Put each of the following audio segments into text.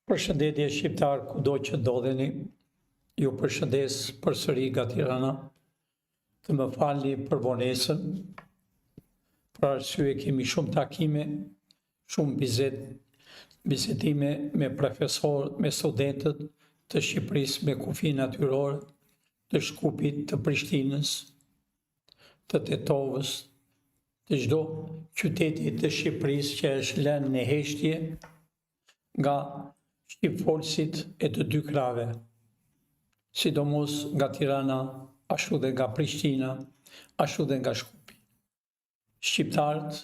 Përshëndetje shqiptar kudo që ndodheni, ju përshëndes përsëri nga Tirana, të më falni për vonesën, për arsye kemi shumë takime, shumë bisedime me profesorët, me studentët të Shqipërisë me kufi natyrore, të Shkupit, të Prishtinës, të Tetovës, të çdo qyteti të Shqipërisë që është lënë në heshtje nga shqipfolësit e të dy krave, sidomos nga Tirana, ashtu dhe nga Prishtina, ashtu dhe nga Shkupi. Shqiptarët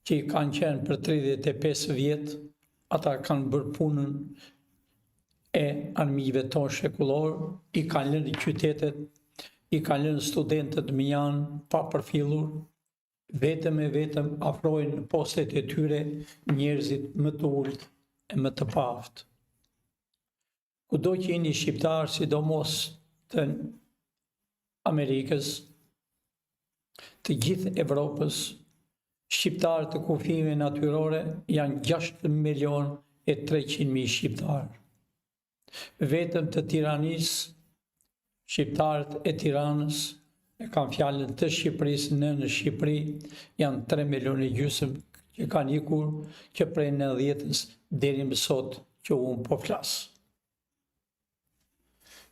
që i kanë qenë për 35 vjetë, ata kanë bërë punën e armiqve tonë shekullor, i kanë lënë qytetet, i kanë lënë studentët më janë pa përfillur, vetëm e vetëm afrojnë në postet e tyre njerëzit më të ulët e më të paftë. Kudo që jeni shqiptar, sidomos të Amerikës, të gjithë Evropës, shqiptarë të kufive natyrore janë 6.300.000 shqiptarë. Vetëm të Tiranisë, shqiptarët e Tiranës e kanë fjalën të Shqipërisë në Shqipëri, janë 3,5 milion që kanë ikur që prej 90-s deri më sot që unë po flas.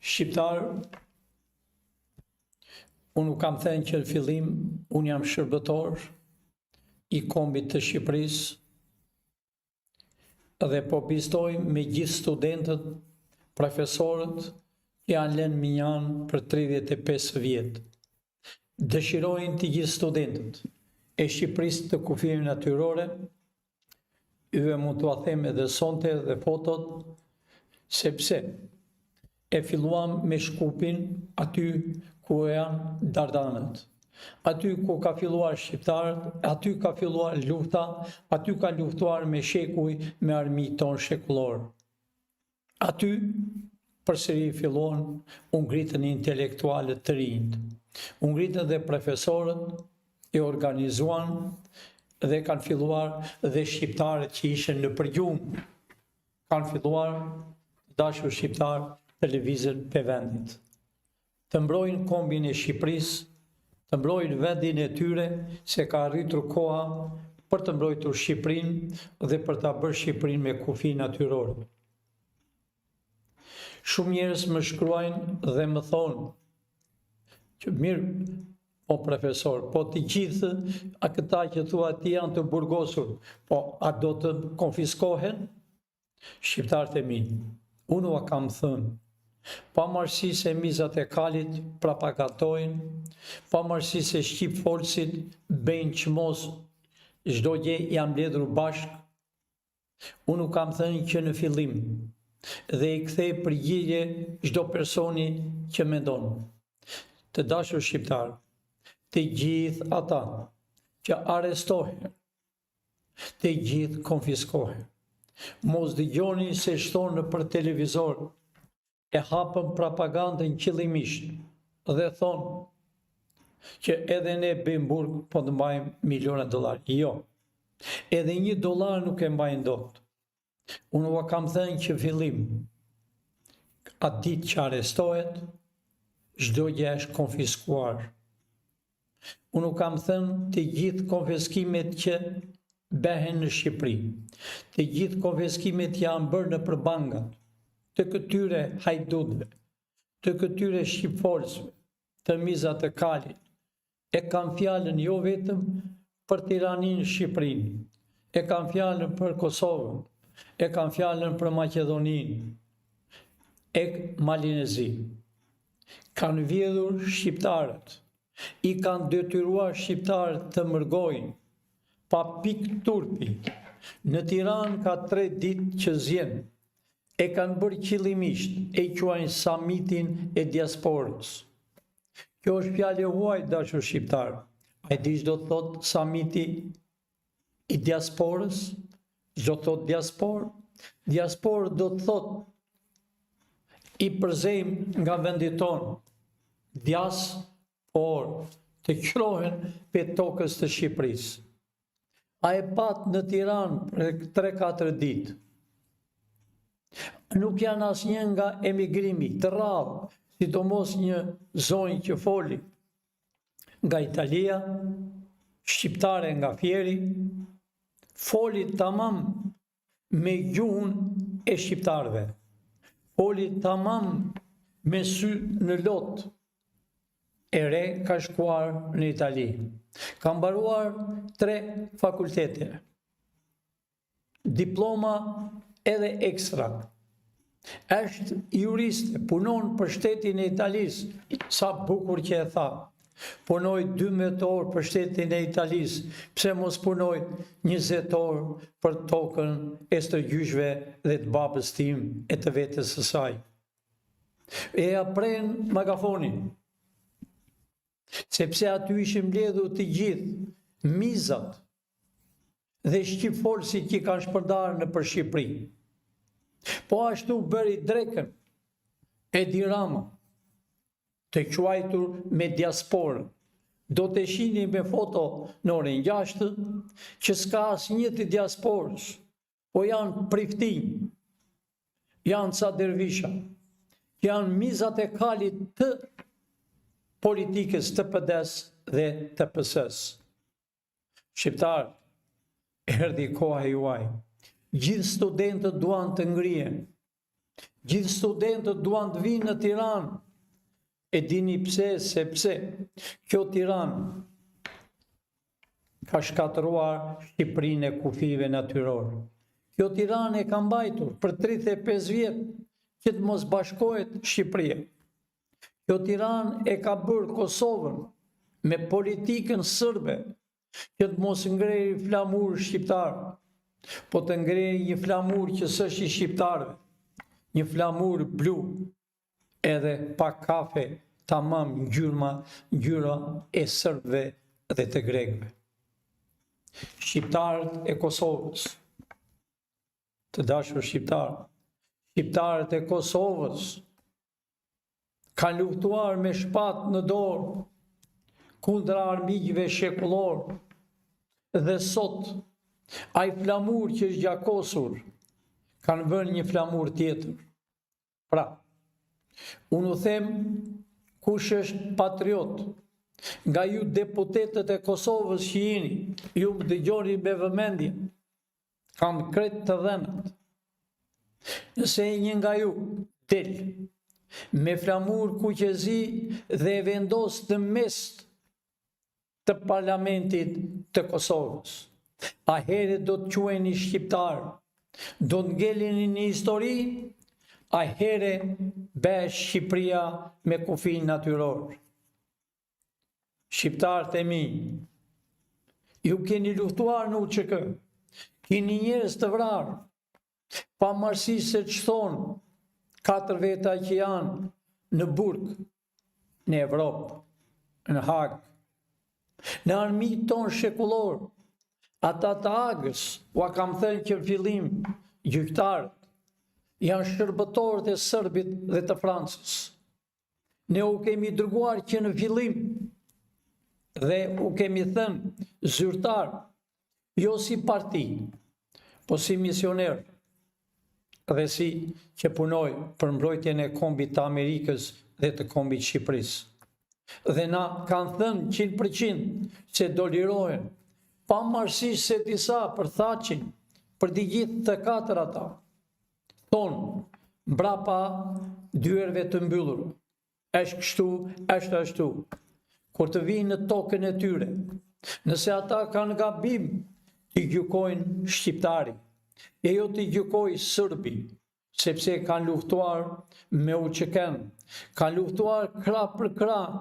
Shqiptar, unë kam thënë që në fillim, unë jam shërbëtor i kombit të Shqipërisë dhe po bizdoj me gjithë studentët, profesorët që janë lënë minjan për 35 vjetë. Dëshirojnë të gjithë studentët e Shqipërisë të kufive natyrore, juve mund t'ua them edhe sonte dhe fotot, sepse e filluam me Shkupin, aty ku janë Dardanët, aty ku ka filluar shqiptarët, aty ka filluar lufta, aty ka luftuar me shekuj me armiqtë tonë shekullor. Aty përsëri fillon u ngritën intelektualët të rinjt, u ngritën dhe profesorët, e organizuan dhe kanë filluar dhe shqiptarët që ishen në përgjumë, kanë filluar dashur shqiptar televizën për vendit. Të mbrojnë kombin e Shqipërisë, të mbrojnë vendin e tyre, se ka arritur koha për të mbrojtur Shqipërinë dhe për ta bërë Shqipërinë me kufi natyrore. Shumë njerëz më shkruajnë dhe më thonë që mirë, po profesor, po të gjithë a këta që thua ti janë të burgosur, po a do të konfiskohen? Shqiptarët e mi, unë ua kam thënë, pavarësi se mizat e kalit propagandojnë, pavarësi se shqipfolësit bëjnë çmos, çdo gjë janë mbledhur bashkë, unë u kam thënë që në fillim dhe i kthej përgjigje çdo personi që mendon. Të dashur shqiptar, të gjithë ata që arrestohen, të gjithë konfiskohen. Mos dëgjoni se shtonë për televizor, e hapën propagandën qëllimisht dhe thonë që edhe ne bëjmë burg, po të mbajmë miliona dollar. Jo, edhe $1 nuk e mbajnë dot. Unë ua kam thënë që fillim, atë ditë që arrestohet, çdo gjë është konfiskuar. Unë u kam thënë të gjithë konfiskimet që behen në Shqipëri, të gjithë konfiskimet janë bërë në përbangat, të këtyre hajdutëve, të këtyre shqipfolësve, të mizat të kalit, e kam fjalën jo vetëm për Tiranin Shqipërinë, e kam fjalën për Kosovën, e kam fjalën për Maqedoninë, e Malinezi. Kanë vjedhur shqiptarët, i kanë detyruar shqiptarët të mërgojnë, pa pikë turpi. Në Tiranë ka 3 ditë që zjen, e kanë bërë qëllimisht, e quajnë samitin e diasporës. Kjo është fjalë e huaj, dashur shqiptar. A e di çdo thot samiti i diasporës? Çdo thot diasporë? Diasporë do të thot i përzejmë nga vendit tonë, por të qrohen për tokës të Shqipërisë. A e pat në Tiranë për 3-4 ditë, Nuk janë asnjë nga emigrimi të rrallë, sidomos një zonjë që foli nga Italia, shqiptare nga Fieri, foli tamam me gjuhën e shqiptarëve, foli tamam me sy në lot. E re ka shkuar në Itali. Ka mbaruar 3 fakultete. Diploma edhe ekstra. Është juriste, punon për shtetin e Italisë, sa bukur që e tha. Punoj 12 orë për shtetin e Italisë, pse mos punoj 20 orë për tokën e stërgjyshve dhe të babës tim e të vetës së saj. E apren magafonin, sepse aty ishim mbledhur të gjithë mizat dhe shqipfolësit që kanë shpërndarë në për Shqipëri. Po ashtu bëri drekën Edi Rama, të quajtur me diasporën. Do të shihni me foto në orën 6 që s'ka asnjë të diasporës, po janë priftinj, janë ca dervisha, janë mizat e kalit të politikës të PD-s dhe të PS-s. Shqiptar, erdhi koha juaj. Gjithë studentët duan të ngrihen. Gjithë studentët duan të vinë në Tiranë. E dini pse, sepse kjo Tiranë ka shkatëruar Shqipërinë e kufive natyror. Kjo Tiranë e ka mbajtur për 35 vjet që të mos bashkohet Shqipëria. Kjo Tiranë e ka bërë Kosovën me politikën sërbe që të mos ngrejë flamur shqiptar, po të ngrejë një flamur që s'është i shqiptarëve, një flamur blu, edhe pa kafe, tamam ngjyra e serbëve dhe të grekëve. Shqiptarët e Kosovës, të dashur shqiptarë, shqiptarët e Kosovës kanë luftuar me shpatë në dorë kundra armiqve shekullor dhe sot ai flamur që është gjakosur kanë vënë një flamur tjetër. Pra, unë u them kush është patriot, nga ju deputetët e Kosovës që jeni, ju më dëgjoni me vëmendje, kam kretë të dhenat. Nëse një nga ju del me flamur kuqezi dhe e vendos në mes të parlamentit të Kosovës, a here do të quheni shqiptar, do të ngeleni një histori, a here bëhet Shqipëria me kufin natyror. Shqiptarët e mi, ju keni luftuar në UÇK, keni njerëz të vrarë, pavarësisht se që thonë 4 veta që janë në burg, në Evropë, në Hagë, në armiqtë tonë shekullor, ata të Hagës, ua kam thënë që në fillim, gjyqtarët, janë shërbëtorët e Serbit dhe të Francës. Ne u kemi dërguar që në fillim, dhe u kemi thënë zyrtar, jo si parti, po si misioner, dhe si që punoj për mbrojtjen e kombit të Amerikës dhe të kombit Shqipërisë. Dhe na kanë thënë 100% se do lirohen, pavarësisht se disa përthaqin për të gjithë të 4 ata. Thonë, mbrapa dyerve të mbyllur, është kështu, është ashtu. Kur të vinë në tokën e tyre, nëse ata kanë gabim, t'i gjykojnë shqiptari, e jo t'i gjykoj sërbi, sepse kanë luftuar me UÇK-n, kanë luftuar krah për krah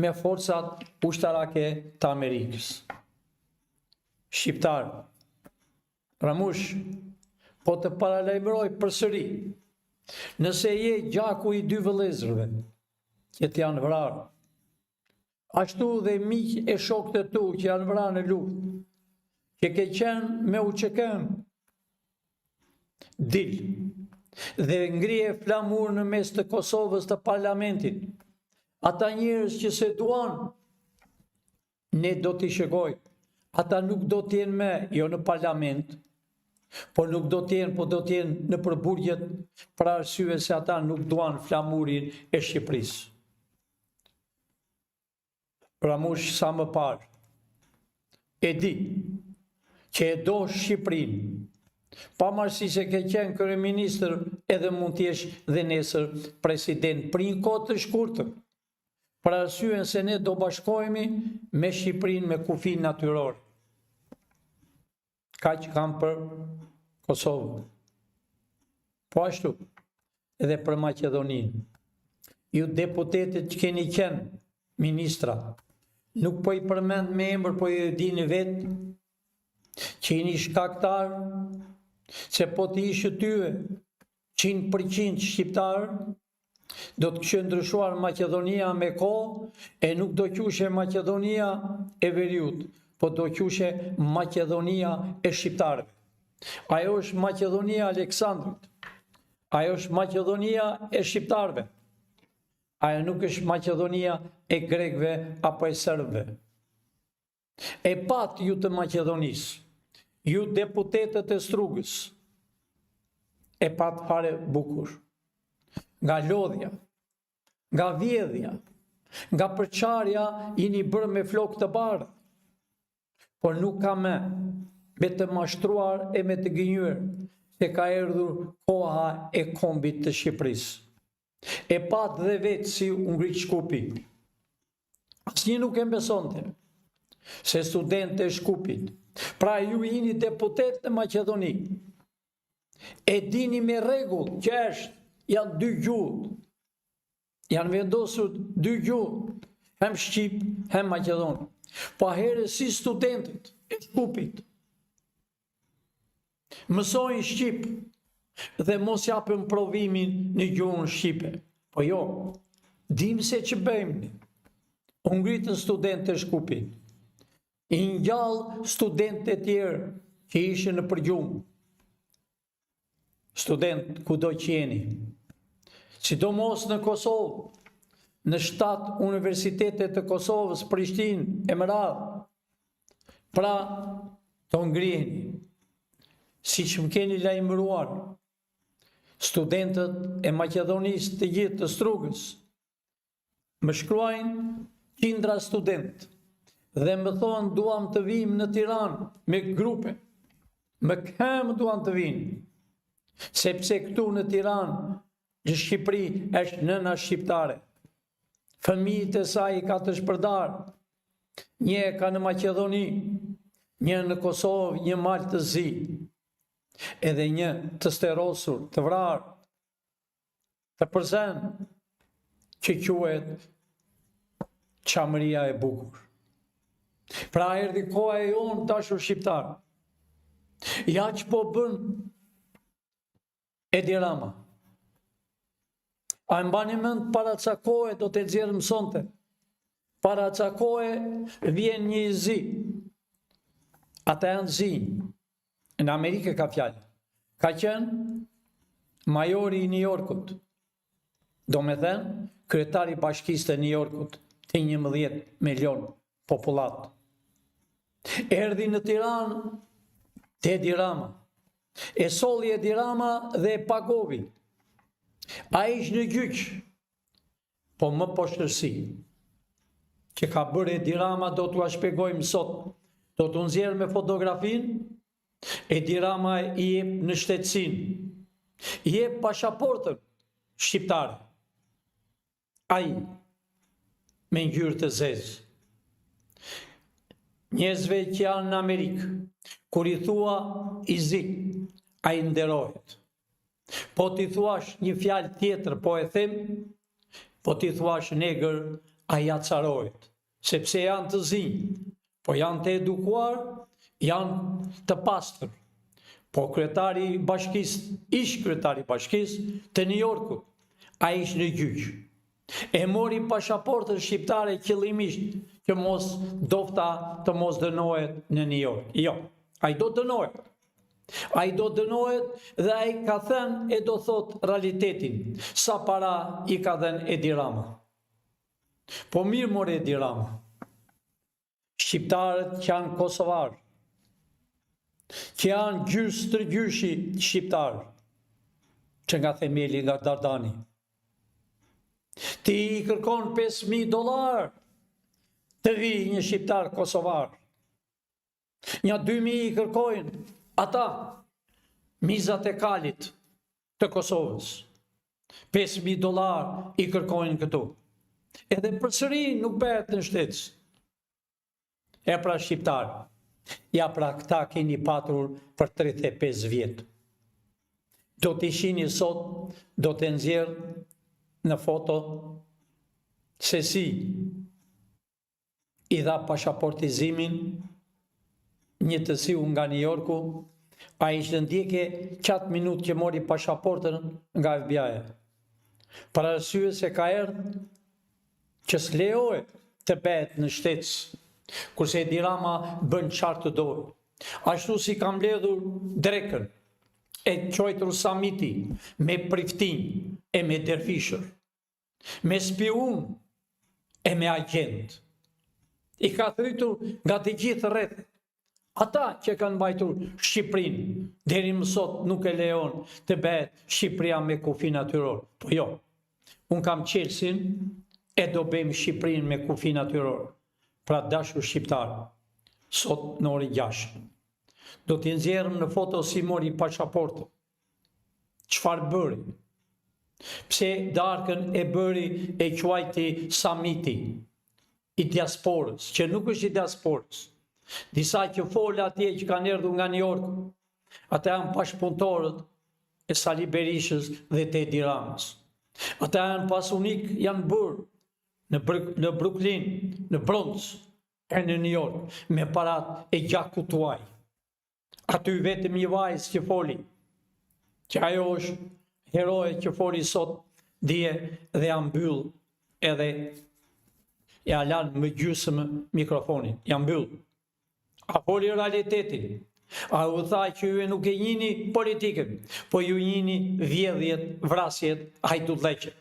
me forcat ushtarake të Amerikës. Shqiptar, Ramush, po të paralajmëroj përsëri, nëse je gjaku i 2 vëllezërve, që t'janë vrarë, ashtu dhe miq e shokët e tu që janë vrarë në luftë, që ke qenë me UÇK-n, dil, dhe ngrije flamur në mes të Kosovës të parlamentit. Ata njerëz që se duan, ne do t'i shikoj. Ata nuk do t'jenë me, jo në parlament, po nuk do t'jenë, po do t'jenë në përburgjet për arsye se ata nuk duan flamurin e Shqipërisë. Pra mush sa më parë, e di që e do Shqipërinë, pavarësi se ke qenë kryeministër edhe mund t'jesh dhe nesër president për një kohë të shkurtër, për arsyen se ne do bashkohemi me Shqipërinë me kufi natyror. Kaq kam për Kosovën. Po ashtu, edhe për Maqedoninë. Ju deputetët që keni qenë ministra, nuk po i përmend me emër, po i dini vetë që jeni shkaktar, se po të ishë tyve 100% shqiptar, do të kishte ndryshuar Maqedonia me kohë, e nuk do qushe Maqedonia e Veriut, po do qushe Maqedonia e shqiptarëve. Ajo është Maqedonia e Aleksandrit. Ajo është Maqedonia e shqiptarëve. Ajo nuk është Maqedonia e grekëve apo e serbëve. E pat ju të Maqedonisë, ju deputetët e Strugës, e pat fare bukur. Nga lodhja, nga vjedhja, nga përçarja jeni bërë me flokë të bardhë, por nuk ka me të mashtruar e me të gënjur se ka erdhur koha e kombit të Shqipërisë. E pat dhe vetë si u ngrit Shkupi. Asnjë nuk e besonte se studentë e Shkupit, pra ju jeni deputet në Maqedoni, e dini me rregull që janë dy gjuhë, janë vendosur dy gjuhë, hem Shqip, hem Maqedon. Pa herë si studentët e Shkupit mësojnë Shqip dhe mos japën provimin në gjuhën Shqipe. Po jo, dim se që bëjmë. U ngritën studentë e Shkupit. I ngjall studentë e tjerë që ishin në përgjumë. Student kudo që jeni, sidomos në Kosovë, në 7 universitetet të Kosovës, Prishtinë e më radhë, pra të ngriheni. Si që më keni lajmëruar, studentët e Maqedonisë të gjithë të Strugës, më shkruajnë qindra studentë dhe më thonë duam të vim në Tiranë me grupe, më kemë duam të vim, sepse këtu në Tiranë, në Shqipëri, është nëna shqiptare. Fëmijët e saj ka të shpërdarë, një ka në Maqedoni, një në Kosovë, një malë të zi, edhe një të sterosur, të vrarë, të përzen, që quhet qamëria e bukur. Pra erdhi koha e jonë dashur shqiptar. Ja që po bën Edi Rama. A mbani mend para ca kohe do të nxjerrë mësonte. Para ca kohe vjen një zi. Ata janë zi. Në Amerikë ka fjalë. Ka qenë majori i New Yorkut. Do me thënë, kryetari bashkisë të New Yorkut, të 11 milion popullat. Erdhi në Tiranë te Edi Rama. E solli Edi Rama dhe e pagovi. A ishë në gjyq, po më poshtërsi, që ka bërë Edi Rama do t'u shpjegojmë sot, do t'u nxjerr me fotografin, Edi Rama i jep në shtetësin, i jep pasaportën shqiptare. Ai, me ngjyrë të zezë. Njerëzve që janë në Amerikë, kur i thua i zi, ai nderohet. Po t'i thuash një fjalë tjetër, po e them, po t'i thuash negër, ai acarohet, sepse janë të zinj, po janë të edukuar, janë të pastër. Po kryetari bashkisë, ish kryetari bashkisë të New Yorkut, ai ishte në gjyq. E mori pasaportën shqiptare qëllimisht që mos dofta të mos dënohet në New York. Jo, ai do dënohet. Ai do dënohet dhe ai ka thënë e do thot realitetin, sa para i ka dhënë Edi Rama. Po mirë more Edi Rama. Shqiptarët që janë kosovarë, që janë gjysë tërgjyshi shqiptar, që nga themeli nga Dardani. Ti i kërkon $5.000 të vi një shqiptar kosovar. Një 2.000 i kërkojnë ata, mizat e kalit të Kosovës. $5.000 i kërkojnë këtu. Edhe përsëri nuk bëhet në shtetës. E pra shqiptar, ja pra këta keni patur për 35 vjetë. Do t'i shini sot, do të nxjerr në foto se si i dha pasaportizimin një të siu nga New Yorku, a ishte ndjekje qatë minut që mori pasaportën nga FBI. Për arsye se ka erdhë që s'lejohet të bëhet në shtetës, kurse Edi Rama bën qartë të dojë. Ashtu si kam mbledhur drekën e quajtur Samiti me Priftin e me dervishër, me spiun e me agent. I ka thritur nga të gjithë rreth. Ata që kanë mbajtur Shqipërinë, deri më sot nuk e lejon të bëhet Shqipëria me kufi natyror. Po jo, unë kam Qelsin e do bëjmë Shqipërinë me kufi natyror. Pra dashur shqiptar, sot në orën 6. Do t'i nxjerrëm në foto si mori pasaportën. Çfarë bëri? Pse darkën e bëri e quajti Samiti, i diasporës, që nuk është i diasporës. Disa që folë atje që kanë erdhur nga New York, ata janë bashkëpunëtorët e Sali Berishës dhe të Edi Ramës. Ata janë pasunik, janë bërë në Brooklyn, në Bronx, e në New York, me parat e gjakut tuaj. Aty vetëm një vajzë që foli, që ajo është heroje që foli sot, dje dhe janë mbyll edhe ja lanë më gjysmë mikrofonin, janë mbyll. A foli realitetin, a u tha që ju nuk e njini politikën, po ju njini vjedhjet, vrasjet, hajdutleqet.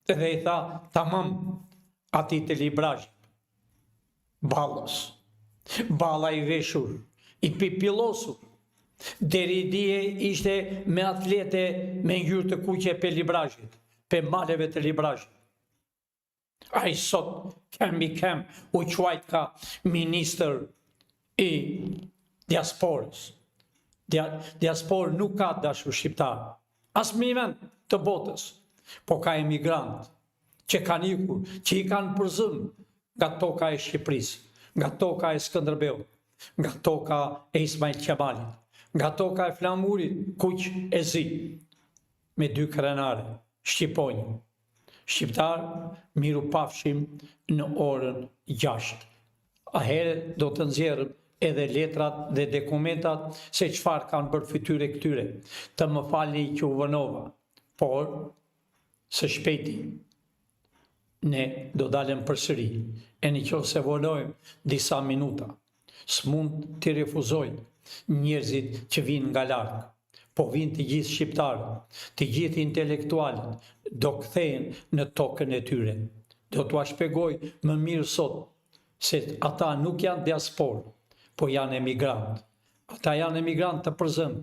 Dhe i tha, tamam, ati të Librazhit, Ballës, balla i veshur, i pipilosur, deri dje ishte me atlete me ngjyrë të kuqe për Librazhit, për maleve të Librazhit. A i sot kem u quajt ka ministër i diasporës. Diasporë nuk ka dashur shqiptar, as me vend të botës. Po ka emigrant që kanë ikur, që i kanë përzën nga toka e Shqipërisë, nga toka e Skënderbeut, nga toka e Ismail Qemalit, nga toka e flamurit Kuq e Zi, me 2 krenare, shqiponjë. Shqiptar, miru pafshim në orën 6. A herë do të nxjerrëm edhe letrat dhe dokumentat se çfarë kanë bërë fytyre këtyre. Të më falni që u vënova, por së shpejti ne do dalem përsëri, e në qoftë se vonojmë disa minuta. S'mund t'i refuzojnë njerëzit që vinë nga larg, po vinë të gjithë shqiptarët, të gjithë intelektualët, do kthehen në tokën e tyre. Do t'ua shpjegoj më mirë sot se ata nuk janë diasporë, po janë emigrant. Ata janë emigrant të përzën,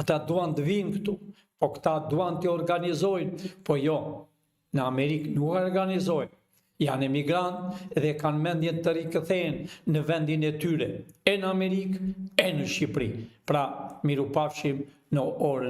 ata duan të vinë këtu, po këta duan të organizojnë, po jo, në Amerikë nuk organizojnë. Janë emigrant dhe kanë mendjen të rikëthejnë në vendin e tyre, e në Amerikë, e në Shqipëri. Pra, miru pafshim në orën